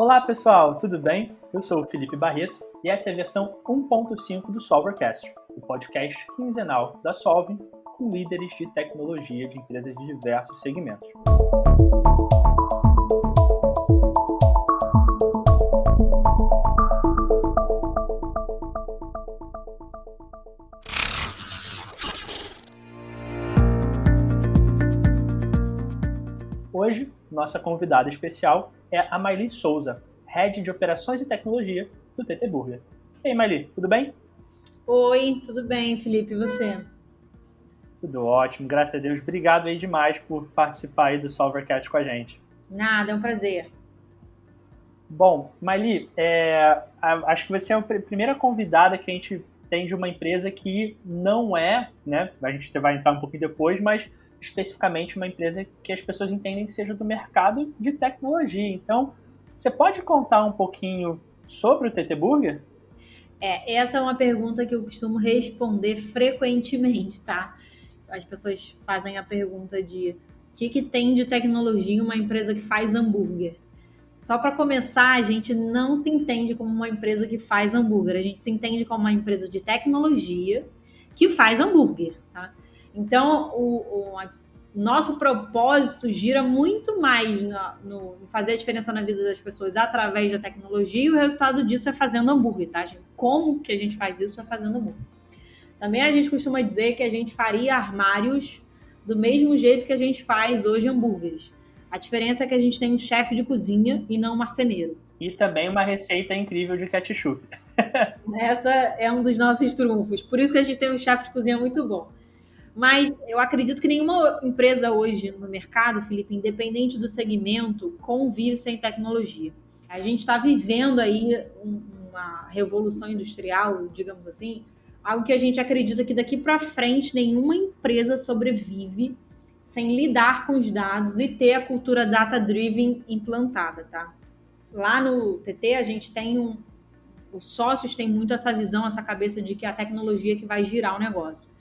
Olá pessoal, tudo bem? Eu sou o Felipe Barreto e essa é a versão 1.5 do Solvercast, o podcast quinzenal da Solving com líderes de tecnologia de empresas de diversos segmentos. Hoje, nossa convidada especial é a Maili Souza, Head de Operações e Tecnologia do TT Burger. E aí, Maili, tudo bem? Oi, tudo bem, Felipe, e você? Tudo ótimo, graças a Deus. Obrigado aí demais por participar aí do Solvercast com a gente. Nada, é um prazer. Bom, Maili, acho que você é a primeira convidada que a gente tem de uma empresa que não é, né? Você vai entrar um pouquinho depois, mas especificamente uma empresa que as pessoas entendem que seja do mercado de tecnologia. Então, você pode contar um pouquinho sobre o TT Burger? Essa é uma pergunta que eu costumo responder frequentemente, tá? As pessoas fazem a pergunta de o que tem de tecnologia em uma empresa que faz hambúrguer? Só para começar, a gente não se entende como uma empresa que faz hambúrguer, a gente se entende como uma empresa de tecnologia que faz hambúrguer, tá? Então, o nosso propósito gira muito mais no fazer a diferença na vida das pessoas através da tecnologia, e o resultado disso é fazendo hambúrguer, tá, gente? Como que a gente faz isso é fazendo hambúrguer. Também a gente costuma dizer que a gente faria armários do mesmo jeito que a gente faz hoje hambúrgueres. A diferença é que a gente tem um chefe de cozinha e não um marceneiro. E também uma receita incrível de ketchup. Essa é um dos nossos trunfos. Por isso que a gente tem um chefe de cozinha muito bom. Mas eu acredito que nenhuma empresa hoje no mercado, Felipe, independente do segmento, convive sem tecnologia. A gente está vivendo aí uma revolução industrial, digamos assim, algo que a gente acredita que daqui para frente nenhuma empresa sobrevive sem lidar com os dados e ter a cultura data-driven implantada, tá? Lá no TT a gente tem os sócios têm muito essa visão, essa cabeça de que é a tecnologia que vai girar o negócio.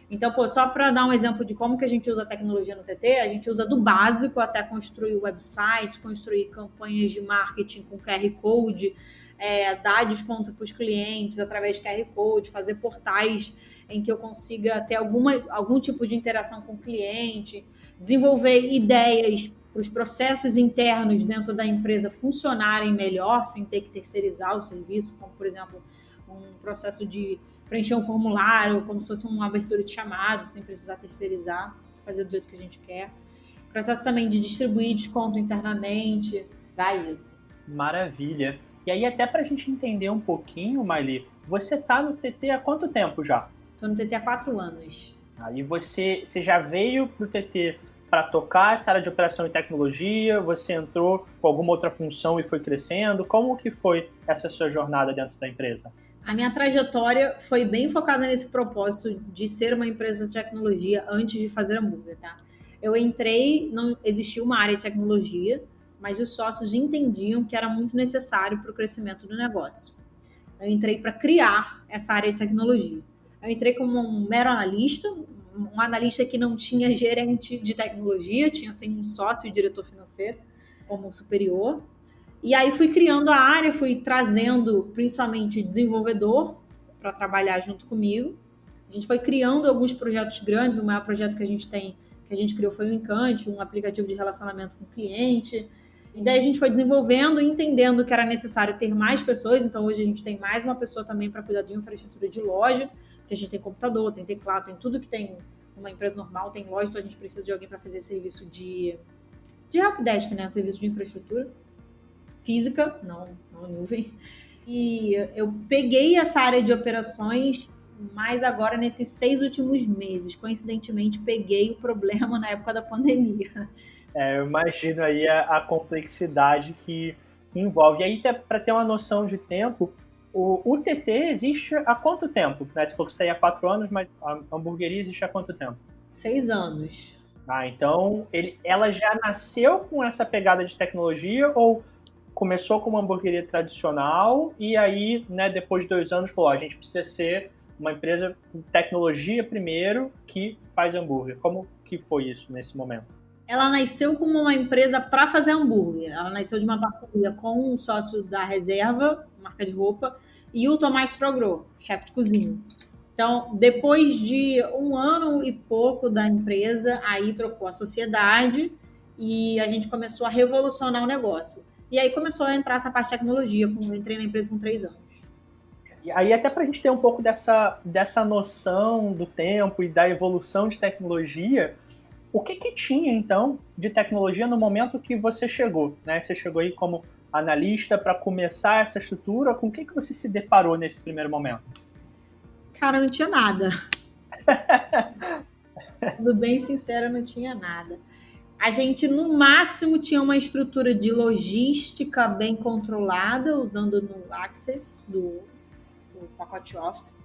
Então, só para dar um exemplo de como que a gente usa a tecnologia no TT, a gente usa do básico até construir websites, construir campanhas de marketing com QR Code, dar desconto para os clientes através de QR Code, fazer portais em que eu consiga ter algum tipo de interação com o cliente, desenvolver ideias para os processos internos dentro da empresa funcionarem melhor, sem ter que terceirizar o serviço, como, por exemplo, um processo de preencher um formulário, como se fosse uma abertura de chamado, sem precisar terceirizar, fazer do jeito que a gente quer. Processo também de distribuir desconto internamente, vai isso. Maravilha. E aí, até para a gente entender um pouquinho, Maili, você está no TT há quanto tempo já? Estou no TT há 4 anos. E você já veio para o TT para tocar essa área de operação e tecnologia? Você entrou com alguma outra função e foi crescendo? Como que foi essa sua jornada dentro da empresa? A minha trajetória foi bem focada nesse propósito de ser uma empresa de tecnologia antes de fazer hambúrguer, tá? Eu entrei, não existia uma área de tecnologia, mas os sócios entendiam que era muito necessário para o crescimento do negócio. Eu entrei para criar essa área de tecnologia. Eu entrei como um mero analista, um analista que não tinha gerente de tecnologia, tinha assim um sócio e diretor financeiro como superior. E aí fui criando a área, fui trazendo principalmente desenvolvedor para trabalhar junto comigo. A gente foi criando alguns projetos grandes. O maior projeto que a gente criou foi o Encante, um aplicativo de relacionamento com o cliente. E daí a gente foi desenvolvendo e entendendo que era necessário ter mais pessoas. Então hoje a gente tem mais uma pessoa também para cuidar de infraestrutura de loja, porque a gente tem computador, tem teclado, tem tudo que tem uma empresa normal, tem loja, então a gente precisa de alguém para fazer serviço de helpdesk, né? Serviço de infraestrutura física, não nuvem. E eu peguei essa área de operações, mas agora nesses 6 últimos meses, coincidentemente, peguei o problema na época da pandemia. Eu imagino aí a complexidade que envolve. E aí, para ter uma noção de tempo, o TT existe há quanto tempo? Né? Você falou que você está aí há 4 anos, mas a hamburgueria existe há quanto tempo? 6 anos. Então ela já nasceu com essa pegada de tecnologia ou começou com uma hamburgueria tradicional e aí, né, depois de 2 anos, falou, a gente precisa ser uma empresa com tecnologia primeiro que faz hambúrguer. Como que foi isso nesse momento? Ela nasceu como uma empresa para fazer hambúrguer. Ela nasceu de uma parceria com um sócio da Reserva, marca de roupa, e o Tomás Strogro, chefe de cozinha. Então, depois de 1 ano e pouco da empresa, aí trocou a sociedade e a gente começou a revolucionar o negócio. E aí começou a entrar essa parte de tecnologia. Eu entrei na empresa com 3 anos. E aí, até para a gente ter um pouco dessa noção do tempo e da evolução de tecnologia, o que tinha, então, de tecnologia no momento que você chegou? Né? Você chegou aí como analista para começar essa estrutura. Com o que você se deparou nesse primeiro momento? Cara, não tinha nada. Sendo bem sincera, não tinha nada. A gente, no máximo, tinha uma estrutura de logística bem controlada, usando no Access do pacote Office.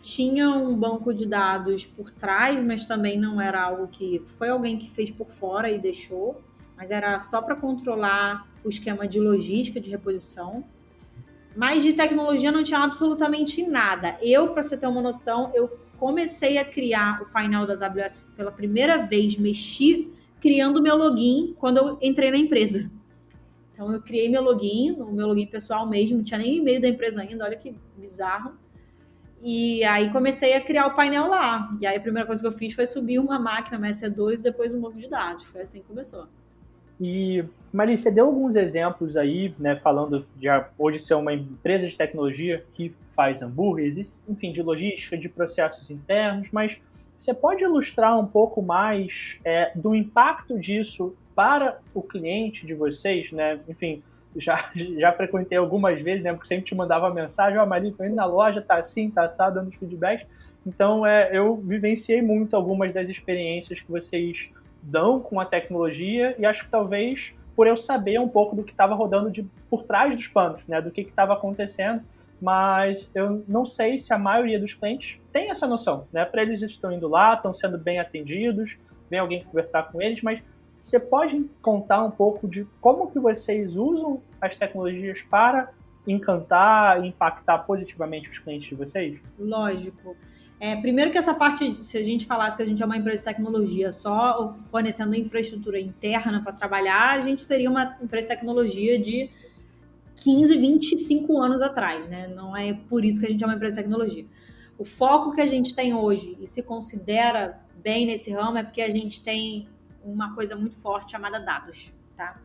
Tinha um banco de dados por trás, mas também não era algo que... Foi alguém que fez por fora e deixou, mas era só para controlar o esquema de logística, de reposição. Mas de tecnologia não tinha absolutamente nada. Para você ter uma noção, eu comecei a criar o painel da AWS pela primeira vez, mexi criando meu login quando eu entrei na empresa. Então eu criei meu login, o meu login pessoal mesmo, não tinha nem e-mail da empresa ainda, olha que bizarro. E aí comecei a criar o painel lá. E aí a primeira coisa que eu fiz foi subir uma máquina, uma EC2, e depois um banco de dados. Foi assim que começou. E, Mari, você deu alguns exemplos aí, né, falando de hoje ser uma empresa de tecnologia que faz hambúrgueres, enfim, de logística, de processos internos, mas você pode ilustrar um pouco mais do impacto disso para o cliente de vocês, né? Enfim, já frequentei algumas vezes, né? Porque sempre te mandava mensagem, Mari, tô indo na loja, tá assim, tá assado, dando os feedbacks. Então, eu vivenciei muito algumas das experiências que vocês dão com a tecnologia, e acho que talvez por eu saber um pouco do que estava rodando por trás dos panos, né, do que estava acontecendo, mas eu não sei se a maioria dos clientes tem essa noção, né? Para eles estão indo lá, estão sendo bem atendidos, vem alguém conversar com eles, mas você pode contar um pouco de como que vocês usam as tecnologias para encantar e impactar positivamente os clientes de vocês? Lógico. Primeiro que essa parte, se a gente falasse que a gente é uma empresa de tecnologia só fornecendo infraestrutura interna para trabalhar, a gente seria uma empresa de tecnologia de 15, 25 anos atrás, né? Não é por isso que a gente é uma empresa de tecnologia. O foco que a gente tem hoje e se considera bem nesse ramo é porque a gente tem uma coisa muito forte chamada dados, tá?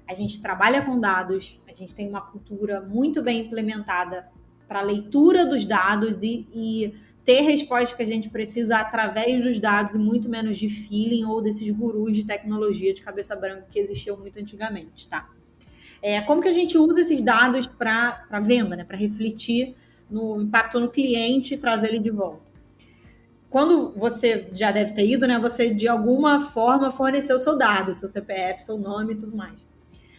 A gente trabalha com dados, a gente tem uma cultura muito bem implementada para a leitura dos dados e ter resposta que a gente precisa através dos dados e muito menos de feeling ou desses gurus de tecnologia de cabeça branca que existiam muito antigamente, tá? Como que a gente usa esses dados para venda, né? Para refletir no impacto no cliente e trazer ele de volta. Quando você já deve ter ido, né? Você de alguma forma forneceu o seu dado, seu CPF, seu nome e tudo mais.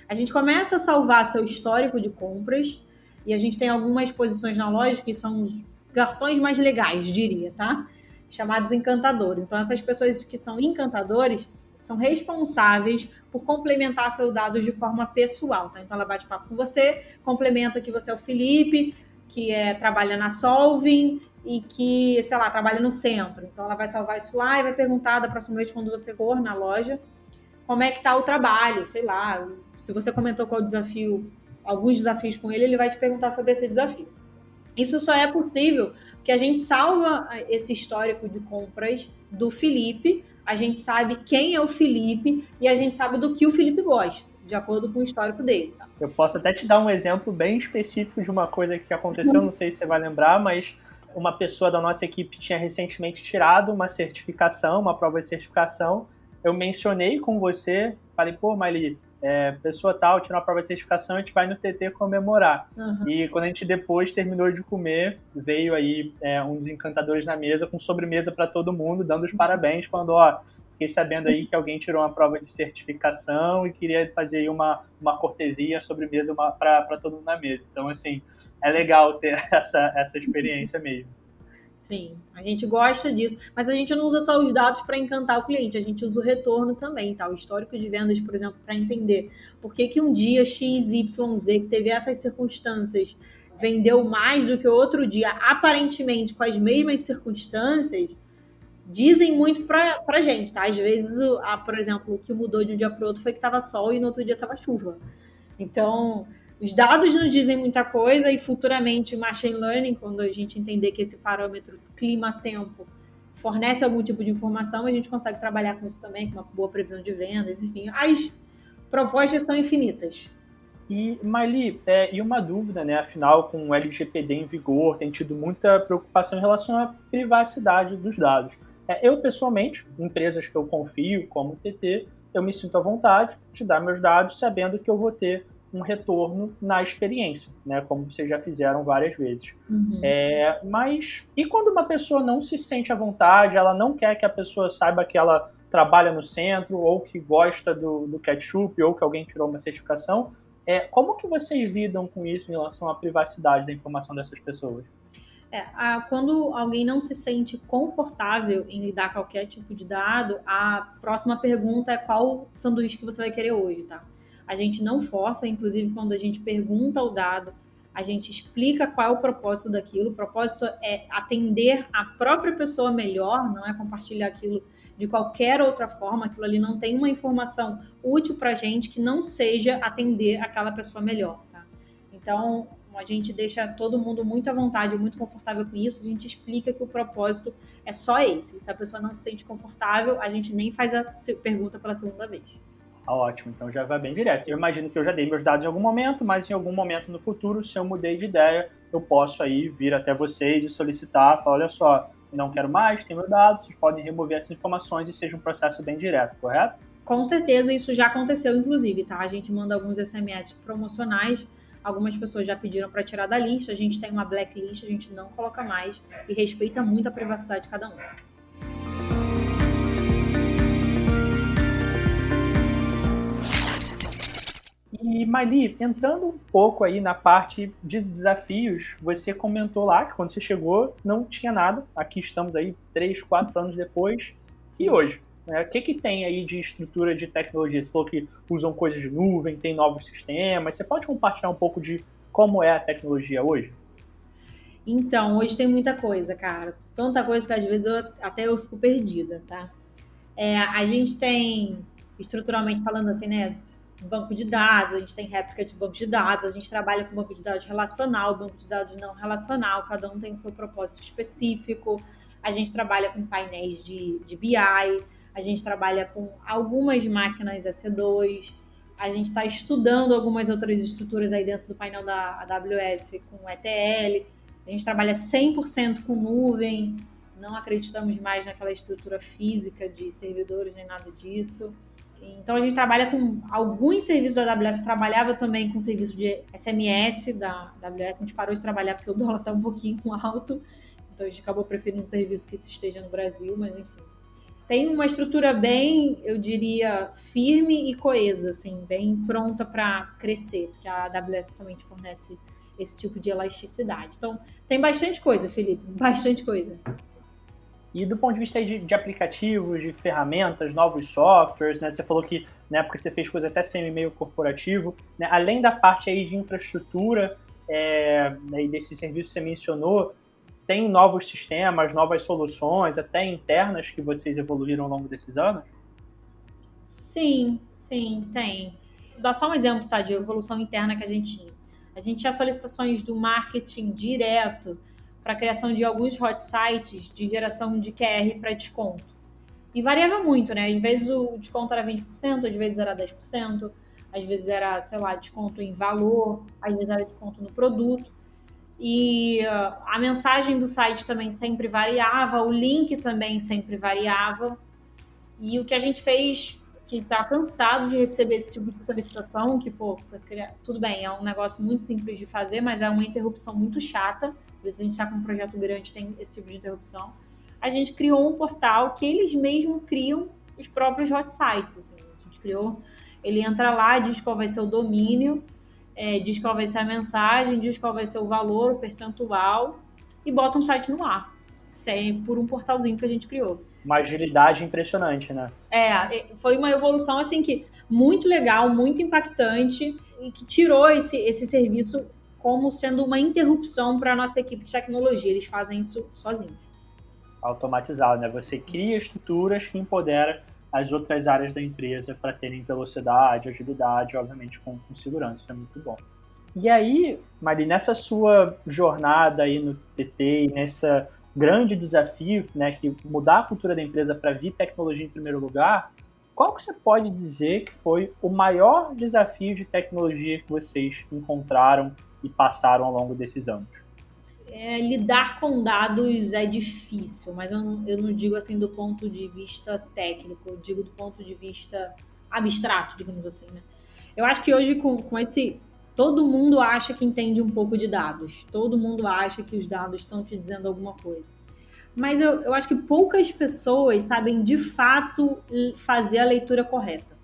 A gente começa a salvar seu histórico de compras e a gente tem algumas posições na loja que são os garçons mais legais, diria, tá? Chamados encantadores. Então, essas pessoas que são encantadores são responsáveis por complementar seus dados de forma pessoal, tá? Então, ela bate papo com você, complementa que você é o Felipe, que trabalha na Solving e que, sei lá, trabalha no centro. Então, ela vai salvar isso lá e vai perguntar da próxima vez quando você for na loja como é que tá o trabalho, sei lá. Se você comentou qual desafio, alguns desafios com ele, ele vai te perguntar sobre esse desafio. Isso só é possível porque a gente salva esse histórico de compras do Felipe, a gente sabe quem é o Felipe e a gente sabe do que o Felipe gosta, de acordo com o histórico dele. Tá? Eu posso até te dar um exemplo bem específico de uma coisa que aconteceu, não sei se você vai lembrar, mas uma pessoa da nossa equipe tinha recentemente tirado uma certificação, uma prova de certificação. Eu mencionei com você, falei, pô, Maili, pessoa tal, tirou a prova de certificação, a gente vai no TT comemorar. Uhum. E quando a gente depois terminou de comer, veio aí um dos encantadores na mesa, com sobremesa para todo mundo, dando os parabéns, falando, fiquei sabendo aí que alguém tirou uma prova de certificação e queria fazer aí uma cortesia, sobremesa para todo mundo na mesa. Então, assim, é legal ter essa experiência mesmo. Sim, a gente gosta disso, mas a gente não usa só os dados para encantar o cliente, a gente usa o retorno também, tá? O histórico de vendas, por exemplo, para entender por que um dia XYZ, que teve essas circunstâncias, vendeu mais do que o outro dia, aparentemente com as mesmas circunstâncias, dizem muito pra gente, tá? Às vezes, por exemplo, o que mudou de um dia para o outro foi que estava sol e no outro dia estava chuva. Então, os dados nos dizem muita coisa e futuramente machine learning, quando a gente entender que esse parâmetro clima-tempo fornece algum tipo de informação, a gente consegue trabalhar com isso também, com uma boa previsão de vendas, enfim. As propostas são infinitas. E, Maili, e uma dúvida, né? Afinal, com o LGPD em vigor, tem tido muita preocupação em relação à privacidade dos dados. Eu, pessoalmente, empresas que eu confio, como o TT, eu me sinto à vontade de dar meus dados sabendo que eu vou ter um retorno na experiência, né? Como vocês já fizeram várias vezes. Uhum. Mas, e quando uma pessoa não se sente à vontade, ela não quer que a pessoa saiba que ela trabalha no centro, ou que gosta do ketchup, ou que alguém tirou uma certificação, como que vocês lidam com isso em relação à privacidade da informação dessas pessoas? Quando alguém não se sente confortável em lidar com qualquer tipo de dado, a próxima pergunta é qual sanduíche que você vai querer hoje, tá? A gente não força, inclusive quando a gente pergunta o dado, a gente explica qual é o propósito daquilo. O propósito é atender a própria pessoa melhor, não é compartilhar aquilo de qualquer outra forma. Aquilo ali não tem uma informação útil para a gente que não seja atender aquela pessoa melhor, tá? Então, a gente deixa todo mundo muito à vontade, muito confortável com isso. A gente explica que o propósito é só esse. Se a pessoa não se sente confortável, a gente nem faz a pergunta pela segunda vez. Ótimo, então já vai bem direto. Eu imagino que eu já dei meus dados em algum momento, mas em algum momento no futuro, se eu mudei de ideia, eu posso aí vir até vocês e solicitar, falar, olha só, não quero mais, tem meus dados, vocês podem remover essas informações e seja um processo bem direto, correto? Com certeza isso já aconteceu, inclusive, tá? A gente manda alguns SMS promocionais, algumas pessoas já pediram para tirar da lista, a gente tem uma blacklist, a gente não coloca mais e respeita muito a privacidade de cada um. E, Maili, entrando um pouco aí na parte de desafios, você comentou lá que quando você chegou não tinha nada. Aqui estamos aí 3, 4 anos depois. Sim. E hoje? O que tem aí de estrutura de tecnologia? Você falou que usam coisas de nuvem, tem novos sistemas. Você pode compartilhar um pouco de como é a tecnologia hoje? Então, hoje tem muita coisa, cara. Tanta coisa que às vezes eu fico perdida, tá? A gente tem, estruturalmente falando assim, né? Banco de dados, a gente tem réplica de banco de dados, a gente trabalha com banco de dados relacional, banco de dados não relacional, cada um tem o seu propósito específico. A gente trabalha com painéis de BI, a gente trabalha com algumas máquinas EC2, a gente está estudando algumas outras estruturas aí dentro do painel da AWS com ETL, a gente trabalha 100% com nuvem, não acreditamos mais naquela estrutura física de servidores nem nada disso. Então, a gente trabalha com alguns serviços da AWS, trabalhava também com serviço de SMS da AWS, a gente parou de trabalhar porque o dólar está um pouquinho alto, então a gente acabou preferindo um serviço que esteja no Brasil, mas enfim. Tem uma estrutura bem, eu diria, firme e coesa, assim, bem pronta para crescer, porque a AWS também fornece esse tipo de elasticidade. Então, tem bastante coisa, Felipe, bastante coisa. E do ponto de vista de aplicativos, de ferramentas, novos softwares, né? Você falou que na época você fez coisa até semi-meio corporativo, né? Além da parte aí de infraestrutura né, e desse serviço que você mencionou, tem novos sistemas, novas soluções, até internas que vocês evoluíram ao longo desses anos? Sim, tem. Vou dar só um exemplo, tá, de evolução interna que a gente tinha. A gente tinha solicitações do marketing direto para a criação de alguns hot sites de geração de QR para desconto. E variava muito, né? Às vezes o desconto era 20%, às vezes era 10%, às vezes era, sei lá, desconto em valor, às vezes era desconto no produto. E a mensagem do site também sempre variava, o link também sempre variava. E o que a gente fez, que está cansado de receber esse tipo de solicitação, que, pô, tudo bem, é um negócio muito simples de fazer, mas é uma interrupção muito chata. Às vezes a gente está com um projeto grande, tem esse tipo de interrupção. A gente criou um portal que eles mesmos criam os próprios hot sites. Assim. A gente criou, ele entra lá, diz qual vai ser o domínio, diz qual vai ser a mensagem, diz qual vai ser o valor, o percentual, e bota um site no ar. Sem, por um portalzinho que a gente criou. Uma agilidade impressionante, né? Foi uma evolução assim que muito legal, muito impactante e que tirou esse serviço como sendo uma interrupção para a nossa equipe de tecnologia. Eles fazem isso sozinhos. automatizado, né? Você cria estruturas que empoderam as outras áreas da empresa para terem velocidade, agilidade, obviamente com segurança. Isso é muito bom. E aí, Mari, nessa sua jornada aí no TT, nessa grande desafio, né, que mudar a cultura da empresa para vir tecnologia em primeiro lugar, qual que você pode dizer que foi o maior desafio de tecnologia que vocês encontraram e passaram ao longo desses anos? Lidar com dados é difícil, mas eu não digo assim do ponto de vista técnico, eu digo do ponto de vista abstrato, digamos assim, né? Eu acho que hoje com esse. Todo mundo acha que entende um pouco de dados, todo mundo acha que os dados estão te dizendo alguma coisa. Mas eu acho que poucas pessoas sabem de fato fazer a leitura correta.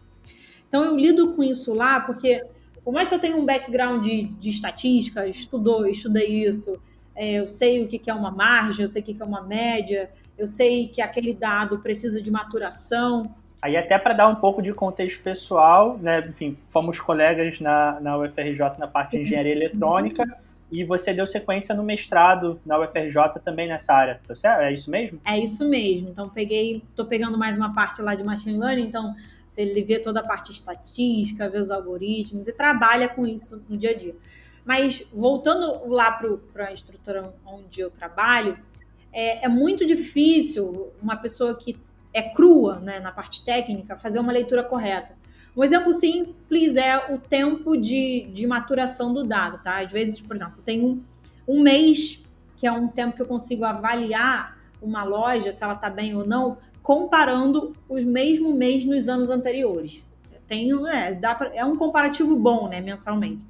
Então eu lido com isso lá, porque por mais que eu tenha um background de estatística, estudei isso, eu sei o que é uma margem, eu sei o que é uma média, eu sei que aquele dado precisa de maturação. Aí até para dar um pouco de contexto pessoal, né? Enfim, fomos colegas na UFRJ na parte de engenharia eletrônica e você deu sequência no mestrado na UFRJ também nessa área, tá certo? É isso mesmo? É isso mesmo. Então tô pegando mais uma parte lá de machine learning, então você vê toda a parte estatística, vê os algoritmos e trabalha com isso no dia a dia. Mas voltando lá para a estrutura onde eu trabalho, é muito difícil uma pessoa que é crua, né, na parte técnica fazer uma leitura correta. Um exemplo simples é o tempo de maturação do dado, tá? Às vezes, por exemplo, tem um mês, que é um tempo que eu consigo avaliar uma loja, se ela está bem ou não, comparando os mesmos mês nos anos anteriores. É um comparativo bom, né, mensalmente.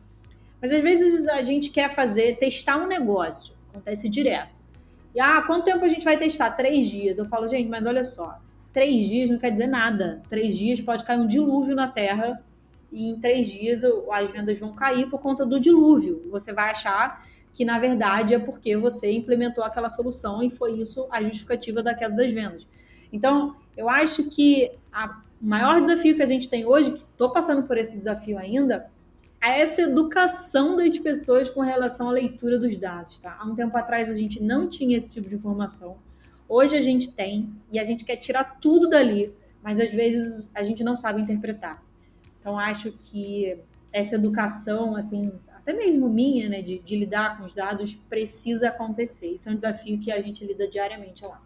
Mas às vezes a gente quer testar um negócio, acontece direto. E, quanto tempo a gente vai testar? 3 dias. Eu falo, gente, mas olha só, 3 dias não quer dizer nada. 3 dias pode cair um dilúvio na Terra e em 3 dias as vendas vão cair por conta do dilúvio. Você vai achar que, na verdade, é porque você implementou aquela solução e foi isso a justificativa da queda das vendas. Então, eu acho que o maior desafio que a gente tem hoje, que estou passando por esse desafio ainda, é essa educação das pessoas com relação à leitura dos dados. Tá? Há um tempo atrás a gente não tinha esse tipo de informação. Hoje a gente tem e a gente quer tirar tudo dali, mas às vezes a gente não sabe interpretar. Então acho que essa educação, assim, até mesmo minha, né, de lidar com os dados, precisa acontecer. Isso é um desafio que a gente lida diariamente lá.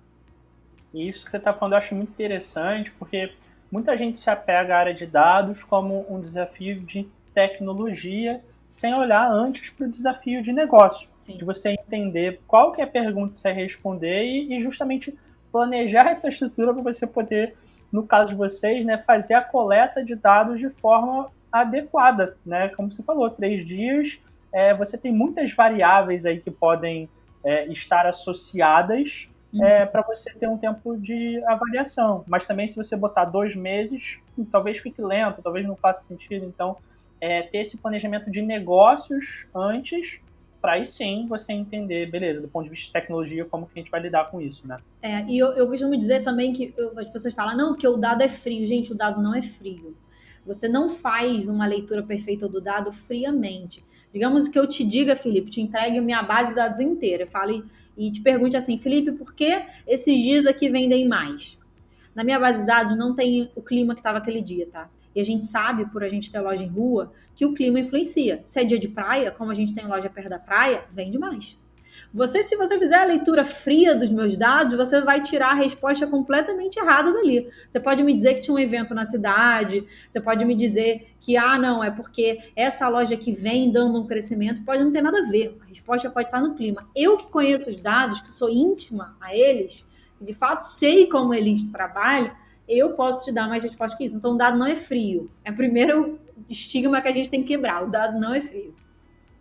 E isso que você está falando eu acho muito interessante, porque muita gente se apega à área de dados como um desafio de tecnologia, sem olhar antes para o desafio de negócio. Sim. De você entender qual que é a pergunta que você vai responder e justamente planejar essa estrutura para você poder, no caso de vocês, né, fazer a coleta de dados de forma adequada. Né? Como você falou, 3 dias, você tem muitas variáveis aí que podem estar associadas para você ter um tempo de avaliação. Mas também se você botar 2 meses, talvez fique lento, talvez não faça sentido. Então, ter esse planejamento de negócios antes, para aí sim você entender, beleza, do ponto de vista de tecnologia, como que a gente vai lidar com isso, né? E eu costumo dizer também que as pessoas falam, não, porque o dado é frio. Gente, o dado não é frio. Você não faz uma leitura perfeita do dado friamente. Digamos que eu te diga, Felipe, te entregue minha base de dados inteira. Fale e te pergunte assim, Felipe, por que esses dias aqui vendem mais? Na minha base de dados não tem o clima que estava aquele dia, tá? E a gente sabe, por a gente ter loja em rua, que o clima influencia. Se é dia de praia, como a gente tem loja perto da praia, vende mais. Se você fizer a leitura fria dos meus dados, você vai tirar a resposta completamente errada dali. Você pode me dizer que tinha um evento na cidade, você pode me dizer que, não, é porque essa loja que vem dando um crescimento, pode não ter nada a ver. A resposta pode estar no clima. Eu que conheço os dados, que sou íntima a eles, de fato sei como eles trabalham, eu posso te dar mais resposta que isso. Então, o dado não é frio. É o primeiro estigma que a gente tem que quebrar. O dado não é frio.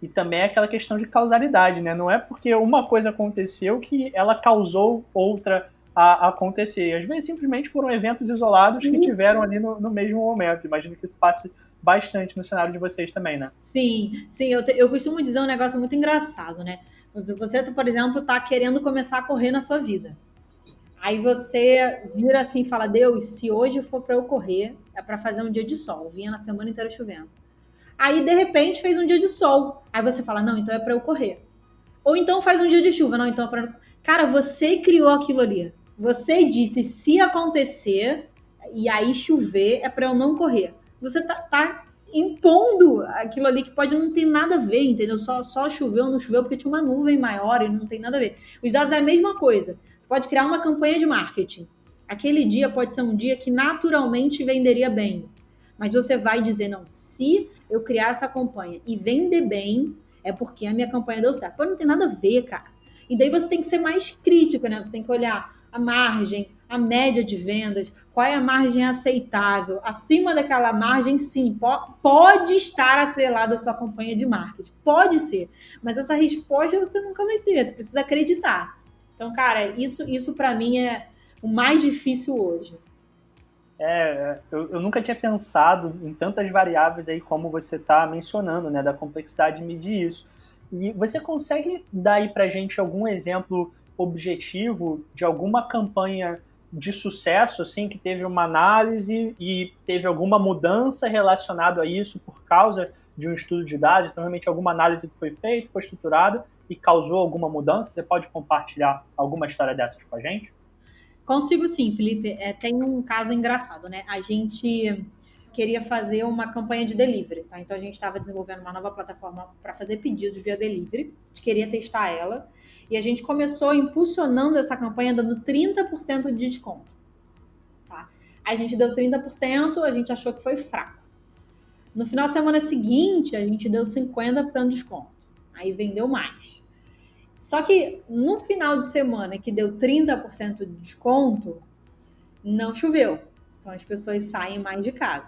E também é aquela questão de causalidade, né? Não é porque uma coisa aconteceu que ela causou outra a acontecer. Às vezes, simplesmente foram eventos isolados que tiveram ali no mesmo momento. Imagino que isso passe bastante no cenário de vocês também, né? Sim. Eu costumo dizer um negócio muito engraçado, né? Você, por exemplo, está querendo começar a correr na sua vida. Aí você vira assim e fala, Deus, se hoje for para eu correr, é para fazer um dia de sol. Vinha na semana inteira chovendo. Aí, de repente, fez um dia de sol. Aí você fala, não, então é para eu correr. Ou então faz um dia de chuva. Não, então é para... Cara, você criou aquilo ali. Você disse, se acontecer e aí chover, é para eu não correr. Você tá impondo aquilo ali que pode não ter nada a ver, entendeu? Só choveu ou não choveu porque tinha uma nuvem maior e não tem nada a ver. Os dados é a mesma coisa. Você pode criar uma campanha de marketing. Aquele dia pode ser um dia que naturalmente venderia bem. Mas você vai dizer, não, se eu criar essa campanha e vender bem, é porque a minha campanha deu certo. Pode não ter nada a ver, cara. E daí você tem que ser mais crítico, né? Você tem que olhar a margem, a média de vendas, qual é a margem aceitável. Acima daquela margem, sim, pode estar atrelada à sua campanha de marketing. Pode ser. Mas essa resposta você nunca vai ter. Você precisa acreditar. Então, cara, isso para mim é o mais difícil hoje. Eu nunca tinha pensado em tantas variáveis aí como você está mencionando, né, da complexidade de medir isso. E você consegue dar aí para a gente algum exemplo objetivo de alguma campanha de sucesso, assim, que teve uma análise e teve alguma mudança relacionada a isso por causa de um estudo de dados, então realmente alguma análise que foi feita, foi estruturada e causou alguma mudança? Você pode compartilhar alguma história dessas com a gente? Consigo sim, Felipe. Tem um caso engraçado, né? A gente queria fazer uma campanha de delivery, tá? Então a gente estava desenvolvendo uma nova plataforma para fazer pedidos via delivery. A gente queria testar ela. E a gente começou impulsionando essa campanha dando 30% de desconto. Tá? A gente deu 30%, a gente achou que foi fraco. No final de semana seguinte, a gente deu 50% de desconto. Aí vendeu mais. Só que no final de semana que deu 30% de desconto, não choveu. Então as pessoas saem mais de casa.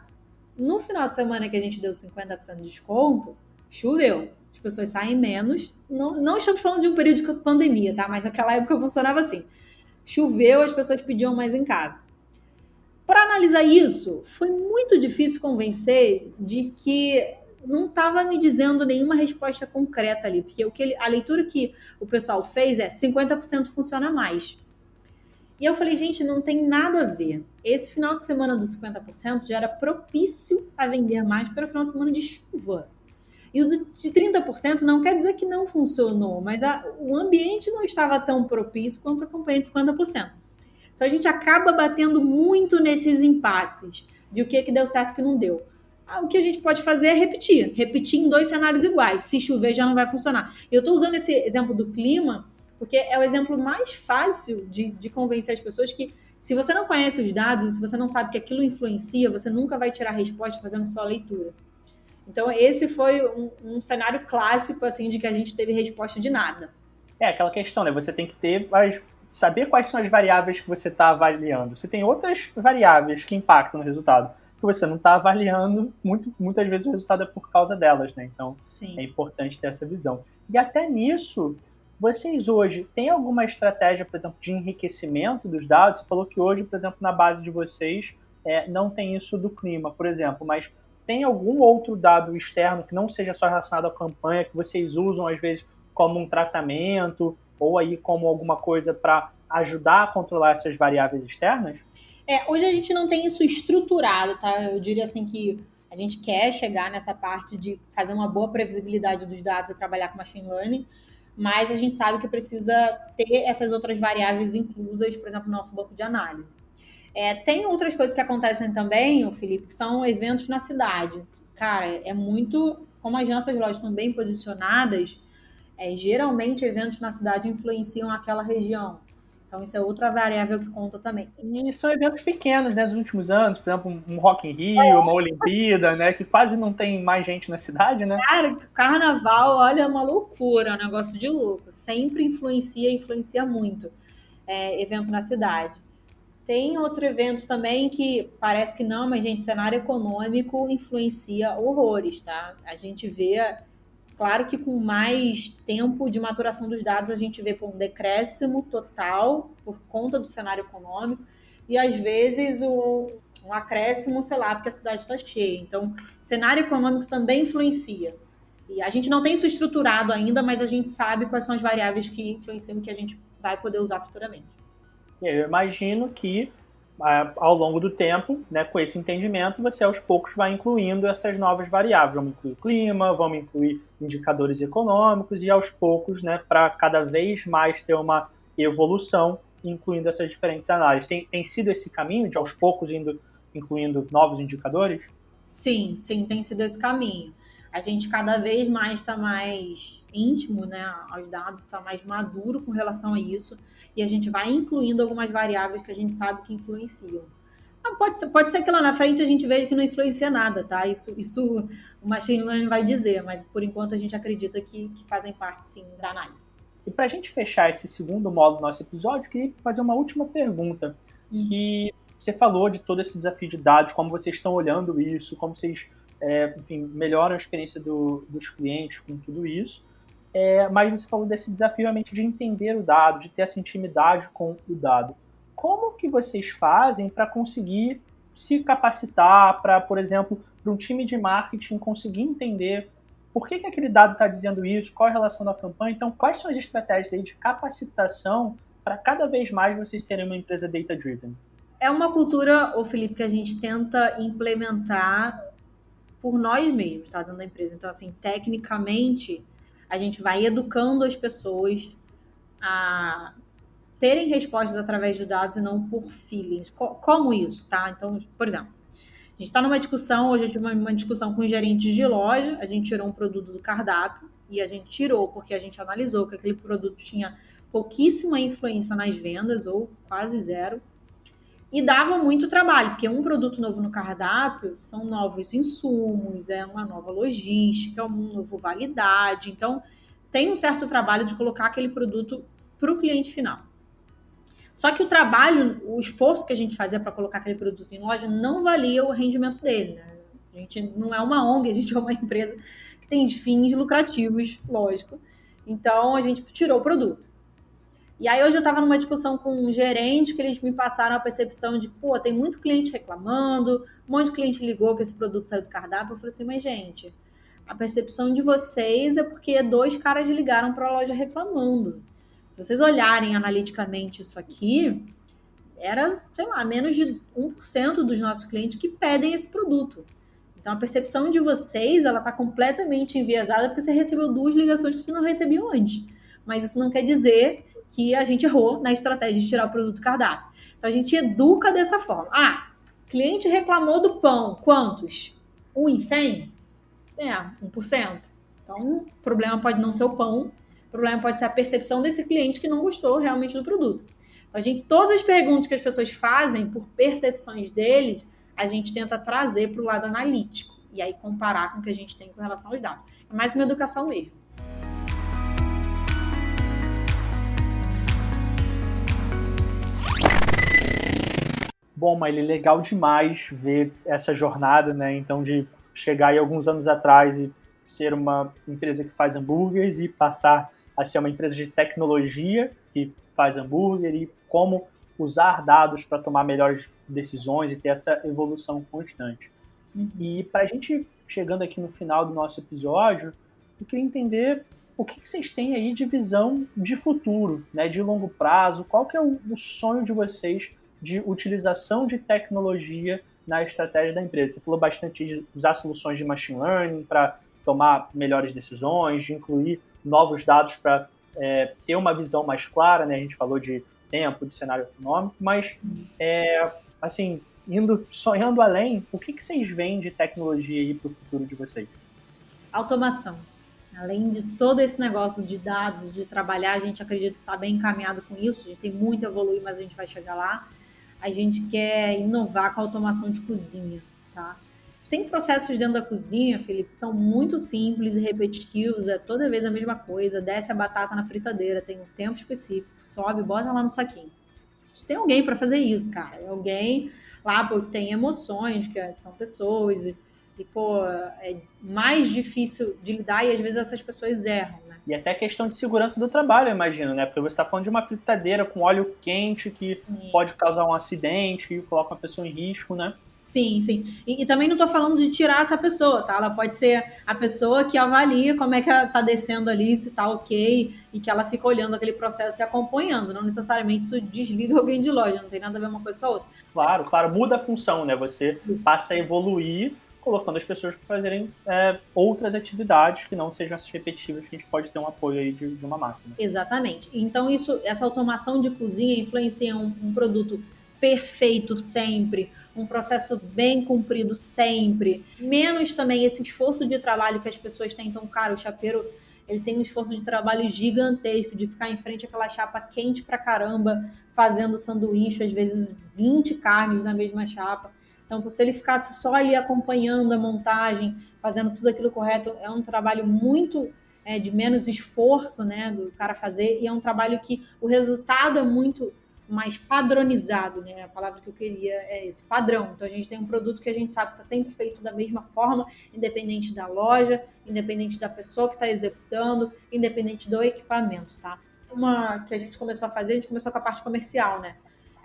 No final de semana que a gente deu 50% de desconto, choveu. As pessoas saem menos. Não estamos falando de um período de pandemia, tá? Mas naquela época funcionava assim. Choveu, as pessoas pediam mais em casa. Para analisar isso, foi muito difícil convencer de que não estava me dizendo nenhuma resposta concreta ali, porque a leitura que o pessoal fez é 50% funciona mais. E eu falei, gente, não tem nada a ver. Esse final de semana dos 50% já era propício a vender mais para o final de semana de chuva. E o de 30% não quer dizer que não funcionou, mas o ambiente não estava tão propício quanto a campanha de 50%. Então a gente acaba batendo muito nesses impasses de o que deu certo e o que não deu. O que a gente pode fazer é repetir em 2 cenários iguais. Se chover, já não vai funcionar. Eu estou usando esse exemplo do clima porque é o exemplo mais fácil de convencer as pessoas que, se você não conhece os dados, se você não sabe que aquilo influencia, você nunca vai tirar a resposta fazendo só a leitura. Então, esse foi um cenário clássico, assim, de que a gente teve resposta de nada. Aquela questão, né? Você tem que saber quais são as variáveis que você está avaliando. Você tem outras variáveis que impactam no resultado, que você não está avaliando, muitas vezes o resultado é por causa delas, né? Então, sim, é importante ter essa visão. E até nisso, vocês hoje têm alguma estratégia, por exemplo, de enriquecimento dos dados? Você falou que hoje, por exemplo, na base de vocês, não tem isso do clima, por exemplo, mas tem algum outro dado externo que não seja só relacionado à campanha, que vocês usam, às vezes, como um tratamento, ou aí como alguma coisa para ajudar a controlar essas variáveis externas? Hoje a gente não tem isso estruturado, tá? Eu diria assim que a gente quer chegar nessa parte de fazer uma boa previsibilidade dos dados e trabalhar com machine learning, mas a gente sabe que precisa ter essas outras variáveis inclusas, por exemplo, no nosso banco de análise. Tem outras coisas que acontecem também, Felipe, que são eventos na cidade. Cara, é muito... Como as nossas lojas estão bem posicionadas, geralmente eventos na cidade influenciam aquela região. Então, isso é outra variável que conta também. E são eventos pequenos, né, dos últimos anos, por exemplo, um Rock in Rio, uma Olimpíada, né, que quase não tem mais gente na cidade, né? Cara, carnaval, olha, é uma loucura, é um negócio de louco. Sempre influencia muito evento na cidade. Tem outro evento também que parece que não, mas, gente, cenário econômico influencia horrores, tá? A gente vê, claro que com mais tempo de maturação dos dados, a gente vê um decréscimo total por conta do cenário econômico e, às vezes, um acréscimo, sei lá, porque a cidade está cheia. Então, cenário econômico também influencia. E a gente não tem isso estruturado ainda, mas a gente sabe quais são as variáveis que influenciam e que a gente vai poder usar futuramente. Eu imagino que, ao longo do tempo, né, com esse entendimento, você aos poucos vai incluindo essas novas variáveis. Vamos incluir clima, vamos incluir indicadores econômicos e aos poucos, né, para cada vez mais ter uma evolução, incluindo essas diferentes análises. Tem sido esse caminho de, aos poucos, incluindo novos indicadores? Sim, tem sido esse caminho. A gente cada vez mais está mais íntimo, né, aos dados, está mais maduro com relação a isso, e a gente vai incluindo algumas variáveis que a gente sabe que influenciam. Pode ser que lá na frente a gente veja que não influencia nada, tá? Isso o machine learning vai dizer, mas por enquanto a gente acredita que fazem parte, sim, da análise. E para a gente fechar esse segundo módulo do nosso episódio, eu queria fazer uma última pergunta, que você falou de todo esse desafio de dados, como vocês estão olhando isso, como vocês enfim, melhoram a experiência dos clientes com tudo isso, mas você falou desse desafio realmente de entender o dado, de ter essa intimidade com o dado. Como que vocês fazem para conseguir se capacitar para, por exemplo, para um time de marketing conseguir entender por que aquele dado está dizendo isso, qual é a relação da campanha? Então, quais são as estratégias aí de capacitação para cada vez mais vocês serem uma empresa data-driven? É uma cultura, ô Felipe, que a gente tenta implementar por nós mesmos, tá? Dentro da empresa. Então, assim, tecnicamente, a gente vai educando as pessoas a terem respostas através de dados e não por feelings. Como isso, tá? Então, por exemplo, a gente está numa discussão, hoje eu tive uma discussão com os gerentes de loja, a gente tirou um produto do cardápio e a gente tirou porque a gente analisou que aquele produto tinha pouquíssima influência nas vendas ou quase zero e dava muito trabalho, porque um produto novo no cardápio são novos insumos, é uma nova logística, uma nova validade, então tem um certo trabalho de colocar aquele produto para o cliente final. Só que o trabalho, o esforço que a gente fazia para colocar aquele produto em loja não valia o rendimento dele, né? A gente não é uma ONG, a gente é uma empresa que tem fins lucrativos, lógico. Então, a gente tirou o produto. E aí, hoje eu estava numa discussão com um gerente que eles me passaram a percepção de, pô, tem muito cliente reclamando, um monte de cliente ligou que esse produto saiu do cardápio. Eu falei assim, mas gente, a percepção de vocês é porque 2 caras ligaram para a loja reclamando. Se vocês olharem analiticamente isso aqui, era, sei lá, menos de 1% dos nossos clientes que pedem esse produto. Então, a percepção de vocês, ela está completamente enviesada porque você recebeu 2 ligações que você não recebeu antes. Mas isso não quer dizer que a gente errou na estratégia de tirar o produto do cardápio. Então, a gente educa dessa forma. Ah, cliente reclamou do pão. Quantos? 1 em 100? 1%. Então, o problema pode não ser o pão, o problema pode ser a percepção desse cliente que não gostou realmente do produto. Então, todas as perguntas que as pessoas fazem por percepções deles, a gente tenta trazer para o lado analítico e aí comparar com o que a gente tem com relação aos dados. É mais uma educação mesmo. Bom, Maile, legal demais ver essa jornada, né? Então, de chegar aí alguns anos atrás e ser uma empresa que faz hambúrgueres e passar a ser uma empresa de tecnologia que faz hambúrguer e como usar dados para tomar melhores decisões e ter essa evolução constante. E para a gente, chegando aqui no final do nosso episódio, eu queria entender o que vocês têm aí de visão de futuro, né, de longo prazo, qual que é o sonho de vocês de utilização de tecnologia na estratégia da empresa. Você falou bastante de usar soluções de machine learning para tomar melhores decisões, de incluir novos dados para ter uma visão mais clara, né? A gente falou de tempo, de cenário econômico, mas, assim, sonhando além, o que vocês veem de tecnologia aí para o futuro de vocês? Automação. Além de todo esse negócio de dados, de trabalhar, a gente acredita que está bem encaminhado com isso, a gente tem muito a evoluir, mas a gente vai chegar lá. A gente quer inovar com a automação de cozinha, tá? Tem processos dentro da cozinha, Felipe, que são muito simples e repetitivos, é toda vez a mesma coisa, desce a batata na fritadeira, tem um tempo específico, sobe, bota lá no saquinho. Tem alguém para fazer isso, cara. É alguém lá, pô, que tem emoções, que são pessoas, e pô, é mais difícil de lidar e às vezes essas pessoas erram, né? E até questão de segurança do trabalho, eu imagino, né? Porque você está falando de uma fritadeira com óleo quente que pode causar um acidente e coloca uma pessoa em risco, né? Sim. E também não estou falando de tirar essa pessoa, tá? Ela pode ser a pessoa que avalia como é que ela está descendo ali, se está ok, e que ela fica olhando aquele processo e acompanhando. Não necessariamente isso desliga alguém de loja, não tem nada a ver uma coisa com a outra. Claro, muda a função, né? Você passa a evoluir colocando as pessoas para fazerem outras atividades que não sejam essas repetitivas, que a gente pode ter um apoio aí de uma máquina. Exatamente. Então, essa automação de cozinha influencia um produto perfeito sempre, um processo bem cumprido sempre, menos também esse esforço de trabalho que as pessoas têm. Então, cara, o chapeiro, ele tem um esforço de trabalho gigantesco de ficar em frente àquela chapa quente pra caramba, fazendo sanduíche, às vezes 20 carnes na mesma chapa. Então, se ele ficasse só ali acompanhando a montagem, fazendo tudo aquilo correto, é um trabalho muito de menos esforço, né, do cara fazer, e é um trabalho que o resultado é muito mais padronizado, né? A palavra que eu queria é esse, padrão. Então a gente tem um produto que a gente sabe que está sempre feito da mesma forma, independente da loja, independente da pessoa que está executando, independente do equipamento, tá? Uma que a gente começou a fazer, a gente começou com a parte comercial, né?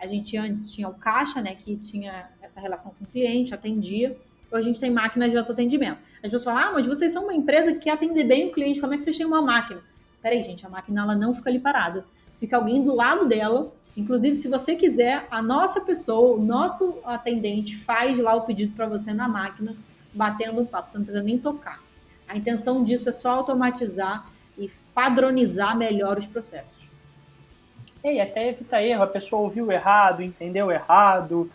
A gente antes tinha o caixa, né, que tinha essa relação com o cliente, atendia. Hoje a gente tem máquinas de autoatendimento. As pessoas falam, mas vocês são uma empresa que quer atender bem o cliente, como é que vocês têm uma máquina? Peraí, gente, a máquina ela não fica ali parada. Fica alguém do lado dela. Inclusive, se você quiser, a nossa pessoa, o nosso atendente faz lá o pedido para você na máquina, batendo um papo. Você não precisa nem tocar. A intenção disso é só automatizar e padronizar melhor os processos. E até evita erro, a pessoa ouviu errado, entendeu errado,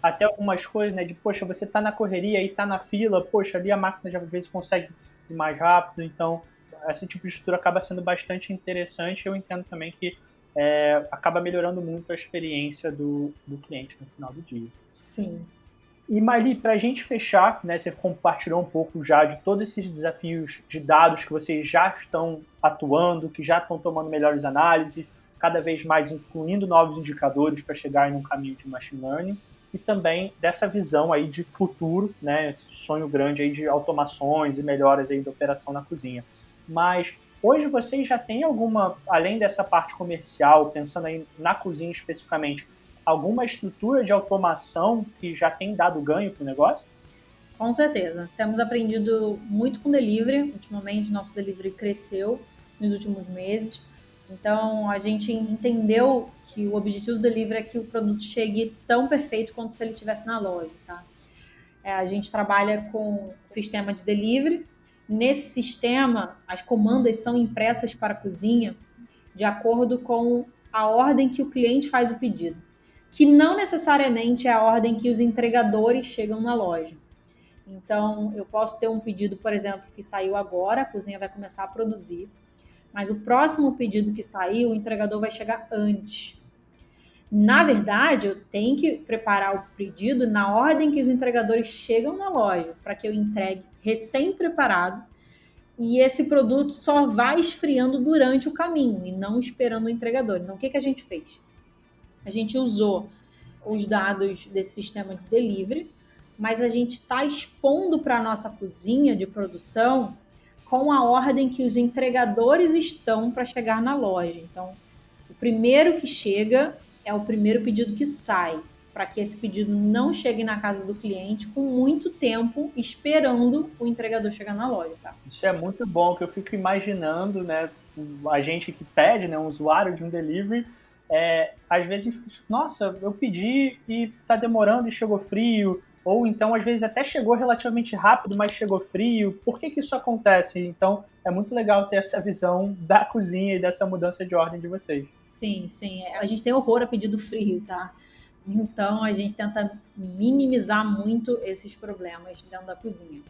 até algumas coisas, né, de, poxa, você tá na correria e tá na fila, poxa, ali a máquina já às vezes consegue ir mais rápido, então esse tipo de estrutura acaba sendo bastante interessante. Eu entendo também que acaba melhorando muito a experiência do cliente no final do dia. Sim. E, Marli, para a gente fechar, né, você compartilhou um pouco já de todos esses desafios de dados que vocês já estão atuando, que já estão tomando melhores análises, cada vez mais incluindo novos indicadores para chegar em um caminho de machine learning, e também dessa visão aí de futuro, né, esse sonho grande aí de automações e melhoras aí da operação na cozinha. Mas hoje vocês já têm alguma, além dessa parte comercial, pensando aí na cozinha especificamente, alguma estrutura de automação que já tem dado ganho para o negócio? Com certeza. Temos aprendido muito com delivery. Ultimamente, nosso delivery cresceu nos últimos meses. Então, a gente entendeu que o objetivo do delivery é que o produto chegue tão perfeito quanto se ele estivesse na loja, tá? A gente trabalha com um sistema de delivery. Nesse sistema, as comandas são impressas para a cozinha de acordo com a ordem que o cliente faz o pedido, que não necessariamente é a ordem que os entregadores chegam na loja. Então, eu posso ter um pedido, por exemplo, que saiu agora, a cozinha vai começar a produzir, mas o próximo pedido que sair, o entregador vai chegar antes. Na verdade, eu tenho que preparar o pedido na ordem que os entregadores chegam na loja, para que eu entregue recém-preparado e esse produto só vai esfriando durante o caminho e não esperando o entregador. Então, o que a gente fez? A gente usou os dados desse sistema de delivery, mas a gente está expondo para a nossa cozinha de produção com a ordem que os entregadores estão para chegar na loja. Então, o primeiro que chega é o primeiro pedido que sai, para que esse pedido não chegue na casa do cliente com muito tempo esperando o entregador chegar na loja, tá? Isso é muito bom, que eu fico imaginando, né, a gente que pede, né, um usuário de um delivery, às vezes, nossa, eu pedi e tá demorando e chegou frio, ou então, às vezes, até chegou relativamente rápido, mas chegou frio. Por que isso acontece? Então, é muito legal ter essa visão da cozinha e dessa mudança de ordem de vocês. Sim, sim. A gente tem horror a pedido frio, tá? Então, a gente tenta minimizar muito esses problemas dentro da cozinha.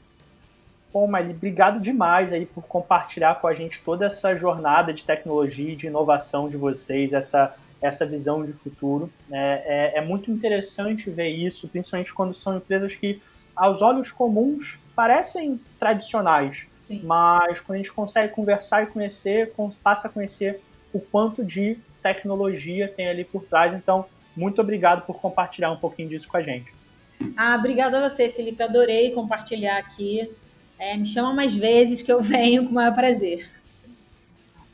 Bom, Maili, obrigado demais aí por compartilhar com a gente toda essa jornada de tecnologia e de inovação de vocês, essa visão de futuro. É muito interessante ver isso, principalmente quando são empresas que, aos olhos comuns, parecem tradicionais. Sim. Mas quando a gente consegue conversar e conhecer, passa a conhecer o quanto de tecnologia tem ali por trás. Então, muito obrigado por compartilhar um pouquinho disso com a gente. Obrigada a você, Felipe. Adorei compartilhar aqui. Me chama mais vezes que eu venho com o maior prazer.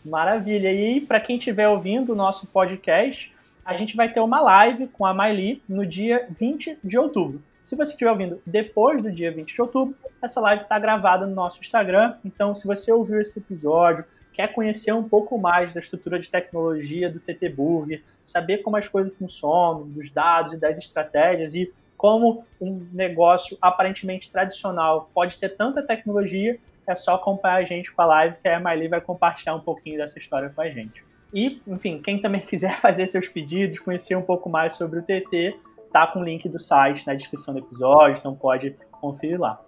Maravilha. E para quem estiver ouvindo o nosso podcast, a gente vai ter uma live com a Maili no dia 20 de outubro. Se você estiver ouvindo depois do dia 20 de outubro, essa live está gravada no nosso Instagram. Então, se você ouviu esse episódio, quer conhecer um pouco mais da estrutura de tecnologia do TT Burger, saber como as coisas funcionam, dos dados e das estratégias e como um negócio aparentemente tradicional pode ter tanta tecnologia, é só acompanhar a gente com a live, que a Maili vai compartilhar um pouquinho dessa história com a gente. E, enfim, quem também quiser fazer seus pedidos, conhecer um pouco mais sobre o TT, tá com o link do site na descrição do episódio, então pode conferir lá.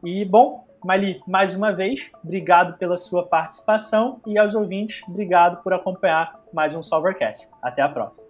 E, bom, Maili, mais uma vez, obrigado pela sua participação e aos ouvintes, obrigado por acompanhar mais um Solvercast. Até a próxima.